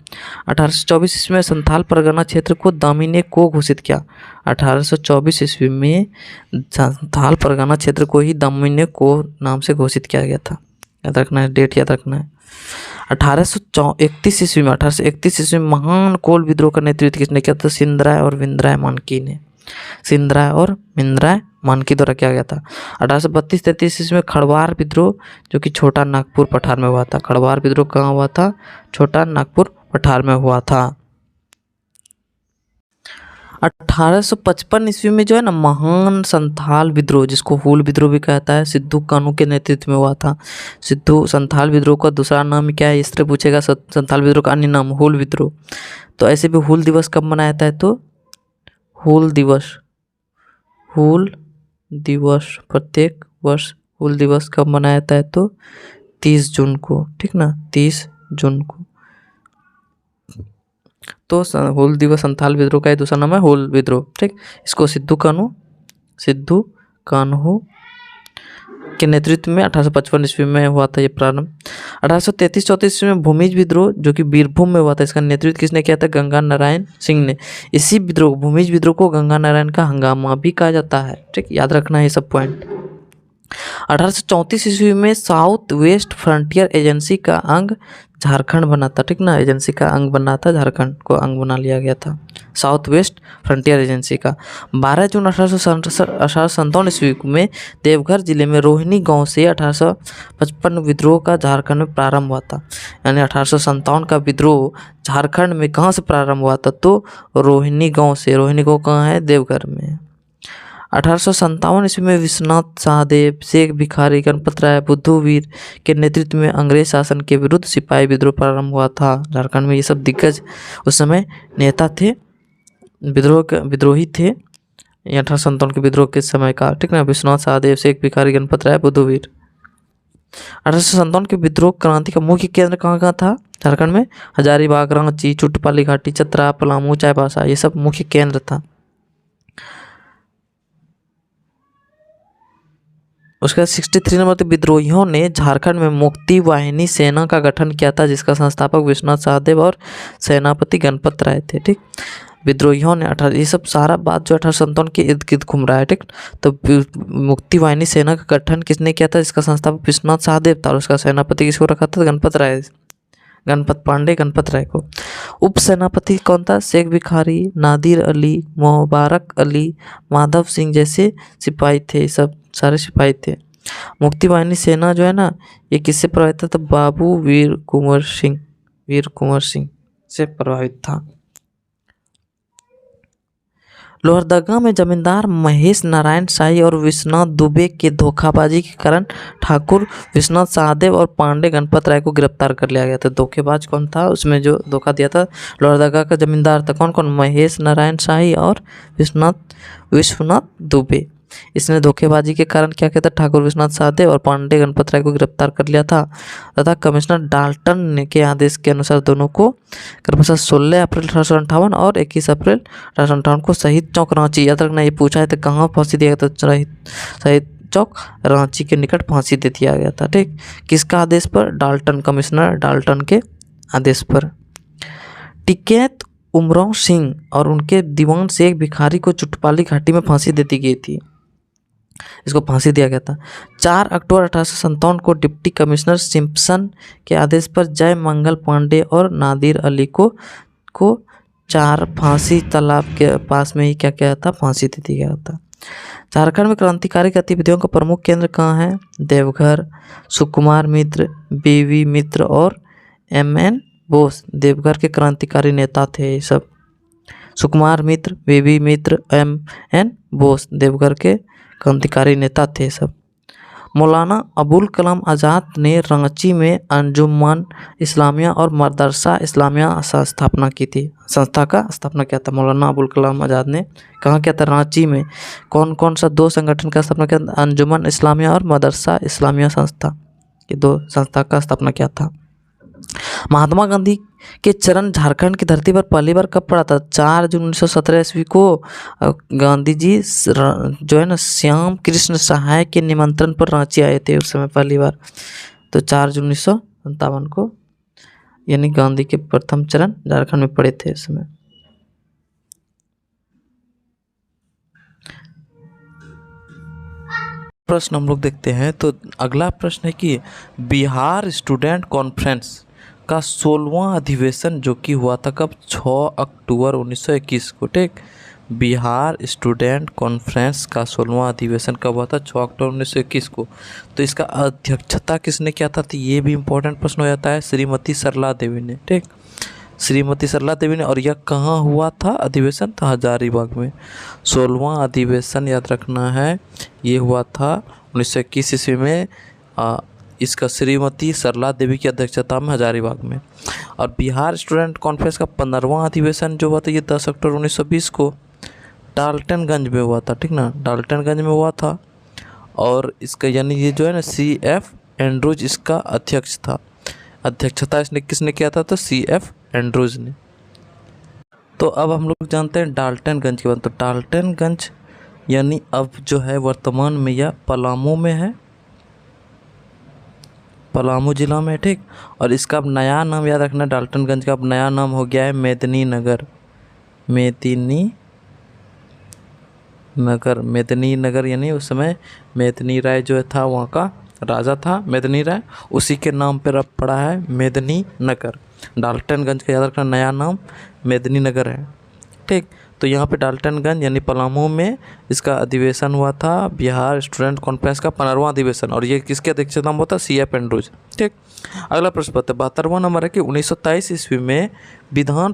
1824 ईस्वी में संथाल परगना क्षेत्र को दामिने को घोषित किया। 1824 ईस्वी में संथाल परगना क्षेत्र को ही दामिने को नाम से घोषित किया गया था। याद रखना है, डेट याद रखना है। 1831 ईस्वी में महान कोल विद्रोह का नेतृत्व किसने किया था, सिंधराय और विंद्राय मानकी ने। सिंधराय और विंद्राय मानकी द्वारा किया गया था। 1832-33 ईस्वी में खड़वार विद्रोह जो कि छोटा नागपुर पठार में हुआ था। खड़वार विद्रोह कहाँ हुआ था, छोटा नागपुर पठार में हुआ था। 1855 ईस्वी में जो है ना महान संथाल विद्रोह, जिसको हूल विद्रोह भी कहता है, सिद्धू कानू के नेतृत्व में हुआ था। सिद्धू संथाल विद्रोह का दूसरा नाम क्या है, इस तरह पूछेगा। संथाल विद्रोह का अन्य नाम हूल विद्रोह। तो ऐसे भी हूल दिवस कब मनाया जाता है, तो हूल दिवस प्रत्येक वर्ष हूल दिवस कब मनाया जाता है, तो 30 जून को, ठीक ना, 30 जून को। तो हूल दिवस संथाल विद्रोह का दूसरा नाम है हूल विद्रोह, ठीक। इसको सिद्धू कान्हू के नेतृत्व में 1855 ईस्वी में हुआ था ये प्रारंभ। 1833-34 ईस्वी में भूमिज विद्रोह जो कि बीरभूम में हुआ था, इसका नेतृत्व किसने किया था, गंगा नारायण सिंह ने। इसी विद्रोह भूमिज विद्रोह को गंगा नारायण का हंगामा भी कहा जाता है, ठीक, याद रखना है ये सब पॉइंट। 1834 ईस्वी में साउथ वेस्ट फ्रंटियर एजेंसी का अंग झारखंड बना था, ठीक ना, एजेंसी का अंग बना था, झारखंड को अंग बना लिया गया था साउथ वेस्ट फ्रंटियर एजेंसी का। 12 जून 1857 ईस्वी में देवघर जिले में रोहिणी गांव से 1855 विद्रोह का झारखंड में प्रारंभ हुआ था। यानी 1857 का विद्रोह झारखंड में कहाँ से प्रारंभ हुआ था, तो रोहिणी गांव से। रोहिणी गांव कहाँ है, देवघर में। 1857 ईस्वी में विश्वनाथ सहदेव, शेख भिखारी, गणपत राय, बुद्धूवीर के नेतृत्व में अंग्रेज शासन के विरुद्ध सिपाही विद्रोह प्रारंभ हुआ था झारखंड में। ये सब दिग्गज उस समय नेता थे, विद्रोही थे 1857 के विद्रोह के समय का, ठीक ना। विश्वनाथ सहदेव, शेख भिखारी, गणपत राय, बुद्धूवीर। 1857 के विद्रोह क्रांति का मुख्य केंद्र कहाँ था झारखंड में, हजारीबाग, रांची, चुटपाली घाटी, चतरा, पलामू, चाईबासा, ये सब मुख्य केंद्र था। उसके बाद 63 नंबर पर विद्रोहियों ने झारखंड में मुक्ति वाहिनी सेना का गठन किया था, जिसका संस्थापक विश्वनाथ सहदेव और सेनापति गणपत राय थे, ठीक। विद्रोहियों ने ये सब सारा बात जो 1857 के इर्द गिर्द घूम रहा है, ठीक। तो मुक्ति वाहिनी सेना का गठन किसने किया था, इसका संस्थापक विश्वनाथ सहदेव था और उसका सेनापति किसको रखा था, गणपत राय को। उप सेनापति कौन था, शेख भिखारी, नादिर अली, मुबारक अली, माधव सिंह जैसे सिपाही थे, सब सारे सिपाही थे। मुक्ति वाहिनी सेना जो है ना, ये किससे प्रभावित था, तो बाबू वीर कुंवर सिंह से प्रभावित था। लोहरदगा में जमींदार महेश नारायण शाही और विश्वनाथ दुबे के धोखाबाजी के कारण ठाकुर विश्वनाथ सहदेव और पांडे गणपत राय को गिरफ्तार कर लिया गया था। धोखेबाज कौन था, उसमें जो धोखा दिया था लोहरदगा का जमींदार था, कौन कौन, महेश नारायण शाही और विश्वनाथ दुबे। इसने धोखेबाजी के कारण क्या कहता, ठाकुर विश्वनाथ सहदेव और पांडे गणपत राय को गिरफ्तार कर लिया था तथा कमिश्नर डाल्टन के आदेश के अनुसार दोनों को क्रमशः 16 अप्रैल 1858 और 21 अप्रैल 1858 को शहीद चौक रांची, याद रखना ये पूछा है तो कहाँ फांसी दिया गया था, शहीद चौक रांची के निकट फांसी दे दिया गया था, ठीक। किसका आदेश पर, कमिश्नर डाल्टन के आदेश पर। टिकैत उमराव सिंह और उनके दीवान शेख भिखारी को चुटपाली घाटी में फांसी दे दी गई थी, इसको फांसी दिया गया था। 4 अक्टूबर 1857 को डिप्टी कमिश्नर सिम्पसन के आदेश पर जय मंगल पांडे और नादिर अली को 4 फांसी तालाब के पास में ही क्या किया था, फांसी दे दिया गया था। झारखंड में क्रांतिकारी गतिविधियों का प्रमुख केंद्र कहाँ है, देवघर। सुकुमार मित्र, बीवी मित्र और MN बोस देवघर के क्रांतिकारी नेता थे ये सब। सुकुमार मित्र, बीवी मित्र, MN बोस देवघर के क्रांतिकारी नेता थे सब। मौलाना अबुल कलाम आज़ाद ने रांची में अंजुमन इस्लामिया और मदरसा इस्लामिया संस्था का स्थापना किया था। मौलाना अबुल कलाम आज़ाद ने कहाँ किया था, रांची में। कौन कौन सा 2 संगठन का स्थापना किया, अंजुमन इस्लामिया और मदरसा इस्लामिया संस्था, ये 2 संस्था का स्थापना किया था। महात्मा गांधी के चरण झारखंड की धरती पर पहली बार कब पड़ा था, 4 जून 1917 ईस्वी को गांधी जी जो है ना श्याम कृष्ण सहाय के निमंत्रण पर रांची आए थे उस समय पहली बार, तो 4 जून 1957 को यानी गांधी के प्रथम चरण झारखंड में पड़े थे उस समय। प्रश्न हम लोग देखते हैं, तो अगला प्रश्न है कि बिहार स्टूडेंट कॉन्फ्रेंस का 16वां अधिवेशन जो कि हुआ था कब, 6 अक्टूबर 1921 को, ठीक। बिहार स्टूडेंट कॉन्फ्रेंस का 16वां अधिवेशन कब हुआ था, 6 अक्टूबर 1921 को। तो इसका अध्यक्षता किसने किया था, तो ये भी इम्पोर्टेंट प्रश्न हो जाता है, श्रीमती सरला देवी ने, ठीक। श्रीमती सरला देवी ने। और यह कहाँ हुआ था अधिवेशन? था हजारीबाग में। 16वां अधिवेशन याद रखना है, ये हुआ था 1921 ईस्वी में। इसका श्रीमती सरला देवी की अध्यक्षता में हजारीबाग में। और बिहार स्टूडेंट कॉन्फ्रेंस का 15वां अधिवेशन जो हुआ था ये 10 अक्टूबर 1920 को डाल्टनगंज में हुआ था, ठीक ना, डाल्टनगंज में हुआ था। और इसका यानी ये जो है ना CF एंड्रूज इसका अध्यक्ष था। अध्यक्षता इसने किसने किया था? तो CF एंड्रूज ने। तो अब हम लोग जानते हैं डाल्टनगंज के बारे में। तो डाल्टनगंज यानी अब जो है वर्तमान में यह पलामू में है, पलामू जिला में, ठीक। और इसका अब नया नाम याद रखना, डाल्टनगंज का अब नया नाम हो गया है मेदिनीनगर। मेदिनीनगर यानी उस समय मेदिनी राय जो था वहाँ का राजा था, मेदिनी राय, उसी के नाम पर अब पड़ा है मेदिनीनगर। डाल्टनगंज का याद रखना नया नाम मेदिनीनगर है, ठीक। तो यहाँ पे डाल्टनगंज यानी पलामू में इसका अधिवेशन हुआ था, बिहार स्टूडेंट कॉन्फ्रेंस का 15वां अधिवेशन। और ये किसके अध्यक्षता में होता? CF एंड्रूज, ठीक। अगला प्रश्न पत्र 72वां नंबर है कि 1923 ईस्वी में विधान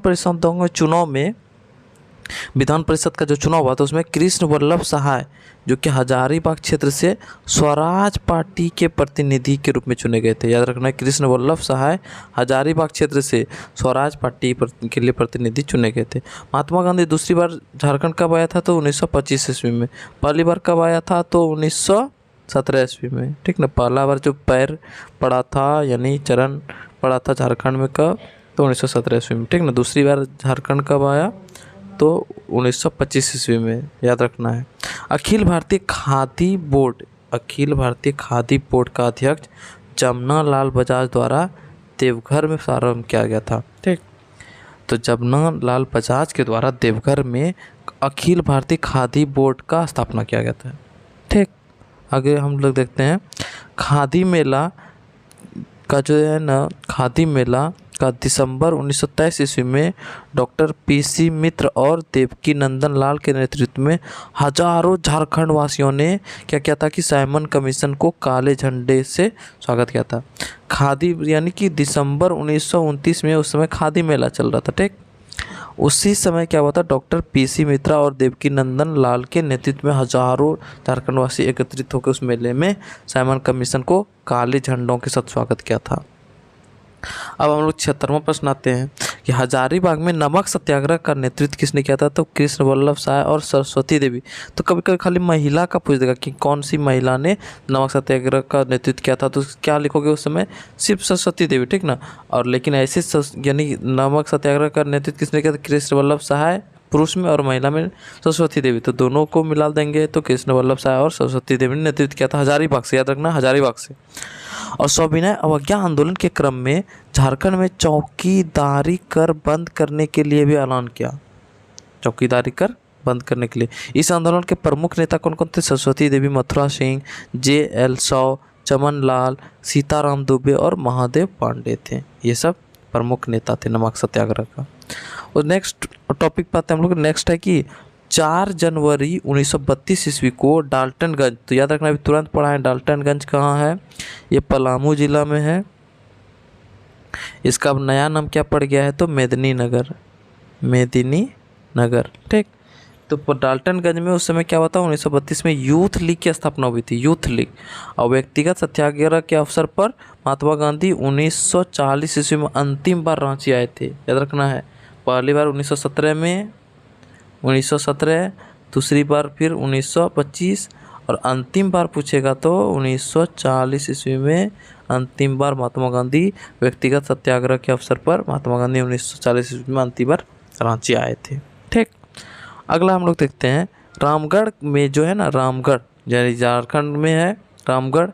परिषद का जो चुनाव हुआ था उसमें कृष्ण वल्लभ सहाय जो कि हजारीबाग क्षेत्र से स्वराज पार्टी के प्रतिनिधि के रूप में चुने गए थे। याद रखना है, कृष्ण वल्लभ सहाय हजारीबाग क्षेत्र से स्वराज पार्टी के लिए प्रतिनिधि चुने गए थे। महात्मा गांधी दूसरी बार झारखंड कब आया था? तो 1925 ईस्वी में। पहली बार कब आया था? तो 1917 ईस्वी में, ठीक ना। पहला बार जो पैर पड़ा था यानी चरण पड़ा था झारखंड में कब? तो 1917 ईस्वी में, ठीक ना। दूसरी बार झारखंड कब आया? तो 1925 ईस्वी में, याद रखना है। अखिल भारतीय खादी बोर्ड का अध्यक्ष जमना लाल बजाज द्वारा देवघर में प्रारंभ किया गया था, ठीक। तो जमना लाल बजाज के द्वारा देवघर में अखिल भारतीय खादी बोर्ड का स्थापना किया गया था, ठीक। आगे हम लोग देखते हैं खादी मेला का जो है ना, खादी मेला का दिसंबर 1923 ईस्वी में डॉक्टर PC मित्र और देवकी नंदन लाल के नेतृत्व में हजारों झारखंड वासियों ने क्या किया था कि साइमन कमीशन को काले झंडे से स्वागत किया था। खादी यानी कि दिसंबर 1929 में उस समय खादी मेला चल रहा था, ठीक। उसी समय क्या हुआ था, डॉक्टर PC मित्रा और देवकी नंदन लाल के नेतृत्व में हजारों झारखंडवासी एकत्रित होकर उस मेले में साइमन कमीशन को काले झंडों के साथ स्वागत किया था। अब हम लोग 76वां प्रश्न आते हैं कि हजारीबाग में नमक सत्याग्रह का नेतृत्व किसने किया था? तो कृष्ण वल्लभ सहाय और सरस्वती देवी। तो कभी कभी खाली महिला का पूछ देगा कि कौन सी महिला ने नमक सत्याग्रह का नेतृत्व किया था, तो क्या लिखोगे उस समय? सिर्फ सरस्वती देवी, ठीक ना। और लेकिन ऐसे यानी नमक सत्याग्रह का नेतृत्व किसने किया था? कृष्ण वल्लभ सहाय पुरुष में और महिला में सरस्वती देवी, तो दोनों को मिला देंगे तो कृष्ण वल्लभ सहाय और सरस्वती देवी ने नेतृत्व किया था हजारीबाग से, याद रखना हजारीबाग से। और सविनय अवज्ञा आंदोलन के क्रम में झारखंड में चौकीदारी कर बंद करने के लिए भी ऐलान किया, चौकीदारी कर बंद करने के लिए। इस आंदोलन के प्रमुख नेता कौन कौन थे? सरस्वती देवी, मथुरा सिंह, JL साव, चमन लाल, सीताराम दुबे और महादेव पांडे थे। ये सब प्रमुख नेता थे नमक सत्याग्रह का। और नेक्स्ट टॉपिक पे आते हैं हम लोग। नेक्स्ट है कि 4 जनवरी 1932 ईस्वी को डाल्टनगंज, तो याद रखना अभी तुरंत पढ़ा है, डाल्टनगंज कहाँ है? ये पलामू जिला में है। इसका अब नया नाम क्या पड़ गया है? तो मेदिनीनगर, ठीक। तो डाल्टनगंज में उस समय क्या हुआ था? 1932 में यूथ लीग की स्थापना हुई थी, यूथ लीग। और व्यक्तिगत सत्याग्रह के अवसर पर महात्मा गांधी 1940 ईस्वी में अंतिम बार रांची आए थे, याद रखना है। पहली बार 1917, दूसरी बार फिर 1925 और अंतिम बार पूछेगा तो 1940 ईस्वी में अंतिम बार महात्मा गांधी व्यक्तिगत सत्याग्रह के अवसर पर महात्मा गांधी 1940 ईस्वी में अंतिम बार रांची आए थे, ठीक। अगला हम लोग देखते हैं रामगढ़ में जो है ना, रामगढ़ यानी झारखंड में है, रामगढ़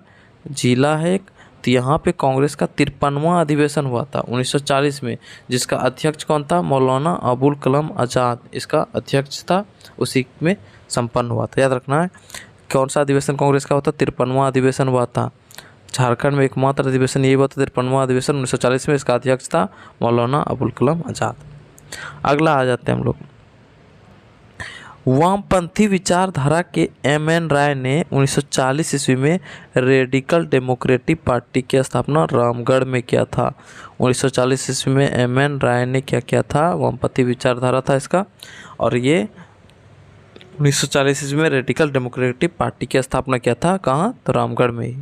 जिला है एक। तो यहाँ पे कांग्रेस का 53वां अधिवेशन हुआ था 1940 में, जिसका अध्यक्ष कौन था? मौलाना अबुल कलाम आज़ाद इसका अध्यक्ष था, उसी में संपन्न हुआ था। याद रखना है कौन सा अधिवेशन कांग्रेस का हुआ था? 53वां अधिवेशन हुआ था। झारखंड में एकमात्र अधिवेशन यही हुआ था, 53वां अधिवेशन 1940 में। इसका अध्यक्ष था मौलाना अबुल कलाम आज़ाद। अगला आ जाते हैं हम लोग वामपंथी विचारधारा के एम.एन. राय ने 1940 ईस्वी में रेडिकल डेमोक्रेटिक पार्टी की स्थापना रामगढ़ में किया था। 1940 ईस्वी में एम.एन. राय ने क्या किया था, वामपंथी विचारधारा था इसका, और ये 1940 ईस्वी में रेडिकल डेमोक्रेटिक पार्टी की स्थापना किया था। कहाँ, तो रामगढ़ में ही।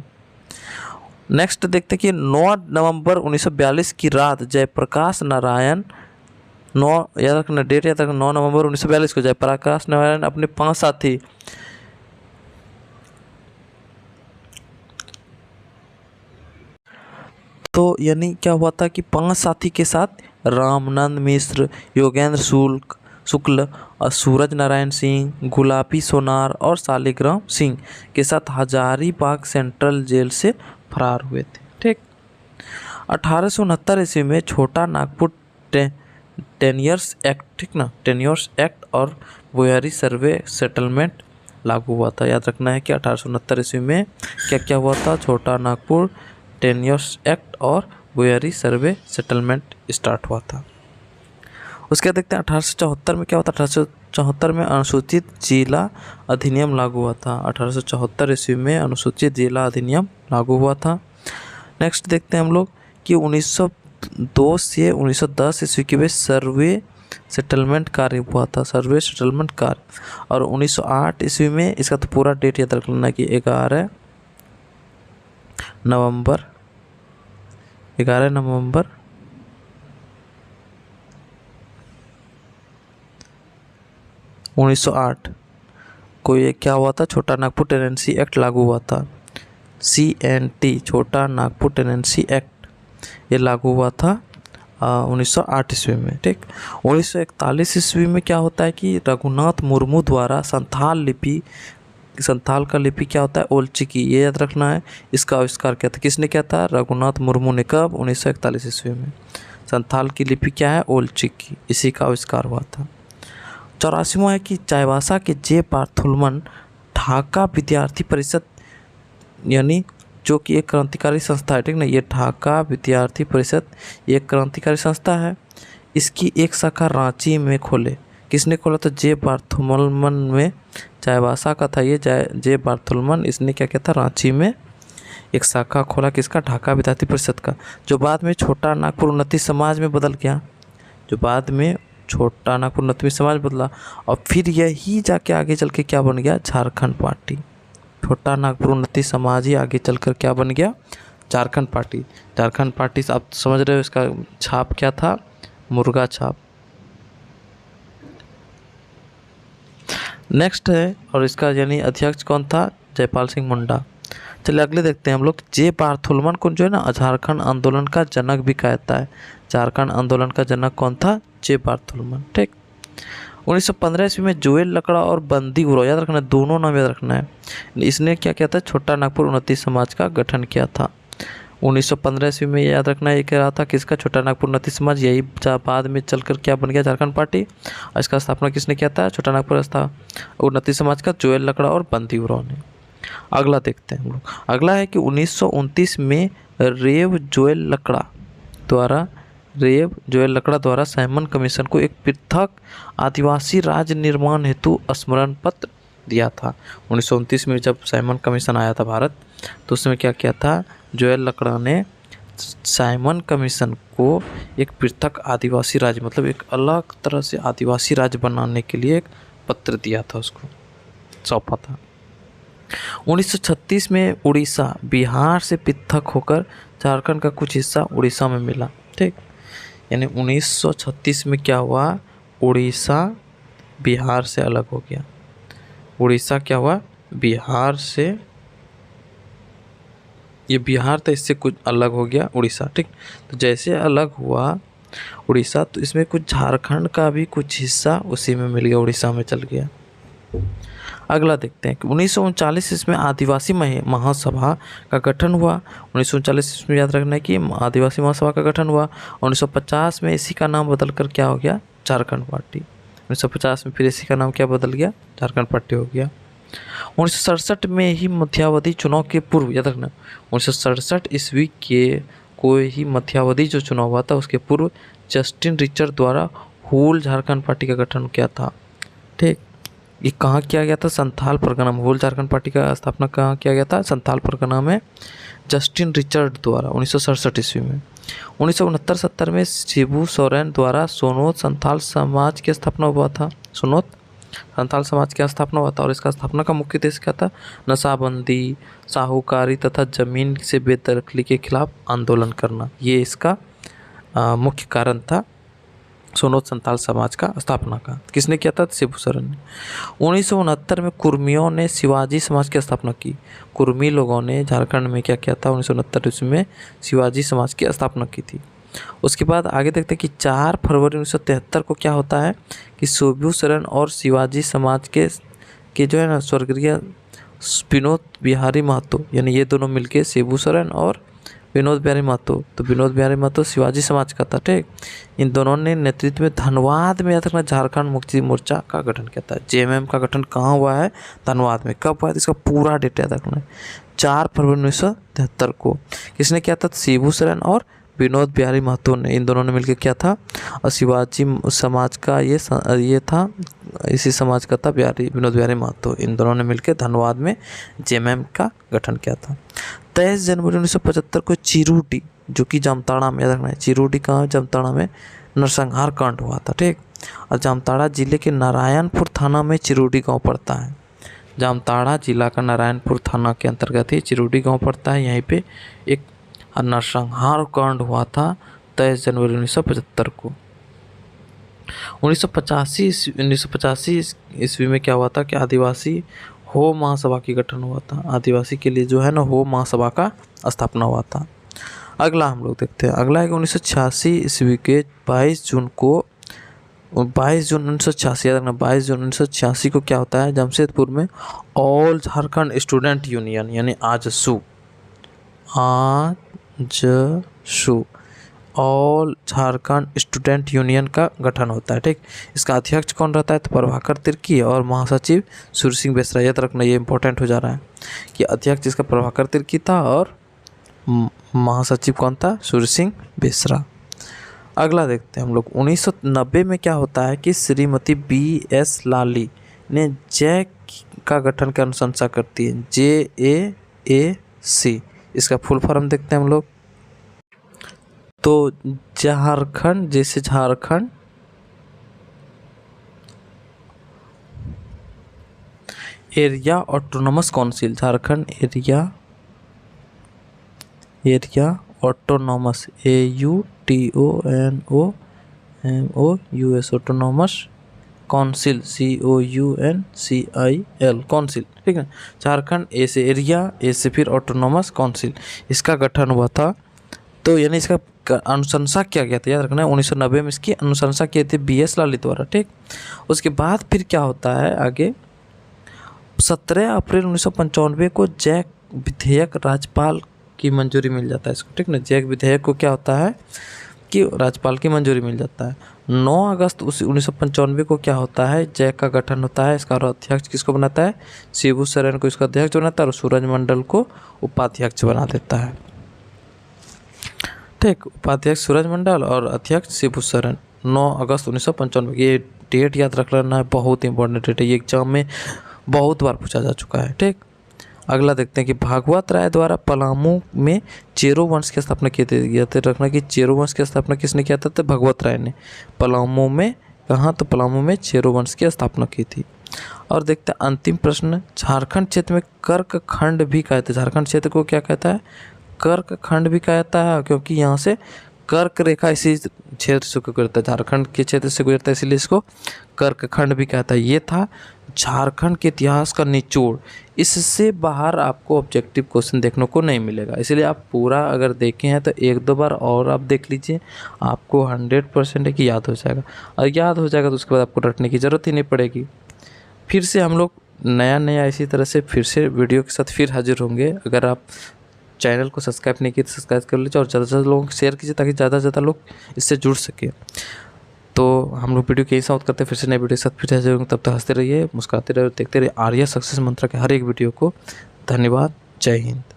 नेक्स्ट देखते हैं कि 9 नवंबर 1942 की रात जयप्रकाश नारायण, 9 याद रखना, डेट याद रखना, 9 नवंबर 1942 को जयप्रकाश नारायण अपने 5 साथी तो यानी क्या हुआ था कि 5 साथी के साथ रामनंद मिश्र, योगेंद्र शुक्ल, सूरज नारायण सिंह, गुलाबी सोनार और शालिग्राम सिंह के साथ हजारीबाग सेंट्रल जेल से फरार हुए थे। ठीक, 1869 ईस्वी में छोटा नागपुर टेन्योर्स एक्ट, ठीक ना, टेन्योर्स एक्ट और बुयारी सर्वे सेटलमेंट लागू हुआ था। याद रखना है कि 1869 ईस्वी में क्या क्या हुआ था, छोटा नागपुर टेन्योर्स एक्ट और बुयारी सर्वे सेटलमेंट स्टार्ट हुआ था। उसके बाद देखते हैं 1874 में क्या होता है। 1874 में अनुसूचित जिला अधिनियम लागू हुआ था। 1874 ईस्वी में अनुसूचित जिला अधिनियम लागू हुआ था। नेक्स्ट देखते हैं हम लोग कि 1902 से 1910 ईस्वी के बीच सर्वे सेटलमेंट कार्य हुआ था, सर्वे सेटलमेंट कार्य। और 1908 ईस्वी में, इसका तो पूरा डेट याद रख लेना कि 11 नवंबर 1908 को ये क्या हुआ था, छोटा नागपुर टेनेंसी एक्ट लागू हुआ था। CNT, छोटा नागपुर टेनेंसी एक्ट, ये लागू हुआ था 1908 ईस्वी में। ठीक, 1941 ईस्वी में क्या होता है कि रघुनाथ मुर्मू द्वारा संथाल का लिपि क्या होता है, ओलचिकी, ये याद रखना है। इसका आविष्कार किया था, किसने किया था, रघुनाथ मुर्मू ने। कब, 1941 ईस्वी में। संथाल की लिपि क्या है, ओलचिकी, इसी का आविष्कार हुआ था। 84वां है कि चाईबासा के जे पार्थुलमन ढाका विद्यार्थी परिषद, यानी जो कि एक क्रांतिकारी संस्था है, ठीक ना, ये ढाका विद्यार्थी परिषद एक क्रांतिकारी संस्था है। इसकी एक शाखा रांची में खोले, किसने खोला, तो जे पार्थुलमन में, चाईबासा का था ये जे पार्थुलमन, इसने क्या किया था, रांची में एक शाखा खोला, किसका, ढाका विद्यार्थी परिषद का, जो बाद में छोटा नागपुर उन्नति समाज में बदल गया, जो बाद में छोटा नागपुर उन्नति समाज बदला, और फिर यही जाके आगे चल के क्या बन गया, झारखंड पार्टी। छोटा नागपुर उन्नति समाज ही आगे चलकर क्या बन गया, झारखंड पार्टी। झारखंड पार्टी आप समझ रहे हो, इसका छाप क्या था, मुर्गा छाप। नेक्स्ट है, और इसका यानी अध्यक्ष कौन था, जयपाल सिंह मुंडा। चलिए अगले देखते हैं हम लोग। जे पार्थुलमन को जो है ना झारखंड आंदोलन का जनक भी कहता है। झारखंड आंदोलन का जनक कौन था, जे पार्थुलमन। ठीक, 1915 ईस्वी में जोएल लकड़ा और बंदी उराव, याद रखना, दोनों नाम याद रखना है। इसने क्या किया था, छोटा नागपुर उन्नति समाज का गठन किया था। 1915 ईस्वी में याद रखना, ये कह रहा था किसका, छोटा नागपुर उन्नति समाज, यही बाद में चलकर क्या बन गया, झारखंड पार्टी। और इसका स्थापना किसने किया था, छोटा नागपुर उन्नति समाज का जोएल लकड़ा और बंदी उराव ने। अगला देखते हैं हम लोग। अगला है कि 1929 में रेव जोएल लकड़ा द्वारा साइमन कमीशन को एक पृथक आदिवासी राज्य निर्माण हेतु स्मरण पत्र दिया था। 1929 में जब साइमन कमीशन आया था भारत, तो उसमें क्या किया था, जोएल लकड़ा ने साइमन कमीशन को एक पृथक आदिवासी राज्य, मतलब एक अलग तरह से आदिवासी राज्य बनाने के लिए एक पत्र दिया था, उसको सौंपा था। 1936 में उड़ीसा बिहार से पृथक होकर झारखंड का कुछ हिस्सा उड़ीसा में मिला। ठीक, यानी 1936 में क्या हुआ, उड़ीसा बिहार से अलग हो गया। उड़ीसा क्या हुआ, बिहार से, ये बिहार था, इससे कुछ अलग हो गया उड़ीसा। ठीक, तो जैसे अलग हुआ उड़ीसा, तो इसमें कुछ झारखंड का भी कुछ हिस्सा उसी में मिल गया, उड़ीसा में चल गया। अगला देखते हैं कि 1939 इसमें आदिवासी महासभा का गठन हुआ। 1939 इसमें याद रखना है कि आदिवासी महासभा का गठन हुआ। 1950 में इसी का नाम बदल कर क्या हो गया, झारखंड पार्टी। 1950 में फिर इसी का नाम क्या बदल गया, झारखंड पार्टी हो गया। 1967 में ही मध्यावधि चुनाव के पूर्व, याद रखना, 1967 ईस्वी के कोई ही मध्यावधि जो चुनाव हुआ था उसके पूर्व जस्टिन रिचर्ड द्वारा होल झारखंड पार्टी का गठन किया था। ठीक, ये कहाँ किया गया था? संथाल परगना में। होल झारखंड पार्टी का स्थापना कहाँ किया गया था? संथाल परगना में जस्टिन रिचर्ड द्वारा 1967 ईस्वी में। 1969-70 में शिबू सोरेन द्वारा सोनोत संथाल समाज की स्थापना हुआ था। सोनोत संथाल समाज की स्थापना हुआ था और इसका स्थापना का मुख्य उद्देश्य क्या था? नशाबंदी, साहूकारी तथा जमीन से बेदखली के खिलाफ आंदोलन करना, ये इसका मुख्य कारण था सोनोत संथाल समाज का स्थापना का। किसने किया था? शिबू सोरेन ने। 1969 में कुर्मियों ने शिवाजी समाज की स्थापना की। कुर्मी लोगों ने झारखंड में क्या किया था? 1969 ईस्वी में शिवाजी समाज की स्थापना की थी। उसके बाद आगे देखते हैं कि 4 फरवरी 1973 को क्या होता है कि शिबू सोरेन और शिवाजी समाज के जो है ना स्वर्गीय विनोद बिहारी महतो, यानी ये दोनों मिलके शिबू सोरेन और विनोद बिहारी महतो, तो विनोद बिहारी महतो शिवाजी समाज का था, ठीक। इन दोनों ने नेतृत्व में धनबाद में याद रखना झारखंड मुक्ति मोर्चा का गठन किया था। जेएमएम का गठन कहाँ हुआ है? धनबाद में। कब हुआ है? इसका पूरा डेट याद रखना है। 4 फरवरी 1973 को किसने किया था? शिबू सोरेन और विनोद बिहारी महतो ने, इन दोनों ने मिलकर किया था। और शिवाजी समाज का ये था, इसी समाज का था विनोद बिहारी महतो। इन दोनों ने मिलकर धनबाद में जेएमएम का गठन किया था। 23 जनवरी 1975 को चिरूडी, जो कि जामताड़ा में, याद रखना है चिरूडी कहाँ है? जामताड़ा में नरसंहार कांड हुआ था, ठीक। और जामताड़ा जिले के नारायणपुर थाना में चिरूडी गांव पड़ता है। जामताड़ा जिला का नारायणपुर थाना के अंतर्गत ही चिरूडी गांव पड़ता है। यहीं पे एक नरसंहार कांड हुआ था 23 जनवरी 1975 को। 1985 ईस्वी में क्या हुआ था कि आदिवासी हो महासभा की गठन हुआ था। आदिवासी के लिए जो है ना हो महासभा का स्थापना हुआ था। अगला हम लोग देखते हैं। अगला है कि 1986 ईस्वी के 22 जून 1986, याद रखना 22 जून 1986 को क्या होता है? जमशेदपुर में ऑल झारखंड स्टूडेंट यूनियन यानी AJSU all Jharkhand student union का गठन होता है, ठीक। इसका अध्यक्ष कौन रहता है? तो प्रभाकर तिर्की और महासचिव सूर्य सिंह बेसरा। याद रखना, ये इंपॉर्टेंट हो जा रहा है कि अध्यक्ष इसका प्रभाकर तिर्की था और महासचिव कौन था? सूर्य सिंह बेसरा। अगला देखते हैं हम लोग। 1990 में क्या होता है कि श्रीमती BS लाली ने जय का गठन की अनुशंसा करती है। JAAC, इसका फुल फॉर्म देखते हैं हम लोग। तो झारखंड, जैसे Jharkhand area autonomous council, Jharkhand area autonomous AUTONOMOUS autonomous council COUNCIL council, ठीक है। झारखंड ए से एरिया, ए से फिर ऑटोनोमस काउंसिल, इसका गठन हुआ था। तो यानी इसका अनुशंसा किया गया था, याद रखना है 1990 में इसकी अनुशंसा की थी BS लाली द्वारा, ठीक। उसके बाद फिर क्या होता है आगे? 17 अप्रैल 1995 को जैक विधेयक राज्यपाल की मंजूरी मिल जाता है इसको, ठीक ना। जैक विधेयक को क्या होता है कि राज्यपाल की मंजूरी मिल जाता है। 9 अगस्त 1995 को क्या होता है? जैक का गठन होता है। इसका अध्यक्ष किसको बनाता है? शिबू सोरेन को इसका अध्यक्ष बनाता है और सूरज मंडल को उपाध्यक्ष बना देता है, ठीक। उपाध्यक्ष सूरज मंडल और अध्यक्ष शिबू सोरेन। 9 अगस्त 1995, ये डेट याद रख लेना है, बहुत इंपॉर्टेंट डेट है, ये एग्जाम में बहुत बार पूछा जा चुका है, ठीक। अगला देखते हैं कि भागवत राय द्वारा पलामू में चेरो वंश की स्थापना की थी। याद रखना कि चेरो वंश की स्थापना किसने किया था? तो भगवत राय ने। पलामू में कहाँ? तो पलामू में चेरो वंश की स्थापना की थी। और देखते हैं अंतिम प्रश्न। झारखंड क्षेत्र में कर्क खंड भी कहते हैं। झारखंड क्षेत्र को क्या कहता है? कर्क खंड भी कहता है, क्योंकि यहाँ से कर्क रेखा इसी क्षेत्र से गुजरता है, झारखंड के क्षेत्र से गुजरता है, इसलिए इसको कर्क खंड भी कहता है। ये था झारखंड के इतिहास का निचोड़। इससे बाहर आपको ऑब्जेक्टिव क्वेश्चन देखने को नहीं मिलेगा, इसलिए आप पूरा अगर देखे हैं तो 1-2 बार और आप देख लीजिए, आपको 100% है कि याद हो जाएगा। और याद हो जाएगा तो उसके बाद आपको रटने की ज़रूरत ही नहीं पड़ेगी। फिर से हम लोग नया इसी तरह से फिर से वीडियो के साथ फिर हाजिर होंगे। अगर आप चैनल को सब्सक्राइब नहीं किए तो सब्सक्राइब कर लीजिए और ज़्यादा से ज़्यादा लोगों को शेयर कीजिए ताकि ज़्यादा से ज़्यादा लोग इससे जुड़ सके। तो हम लोग वीडियो के साथ करते हैं, फिर से नए वीडियो के साथ फिर हाजिर होंगे। तब तक हंसते रहिए, मुस्कुराते रहिए, देखते रहिए आर्या सक्सेस मंत्र के हर एक वीडियो को। धन्यवाद। जय हिंद।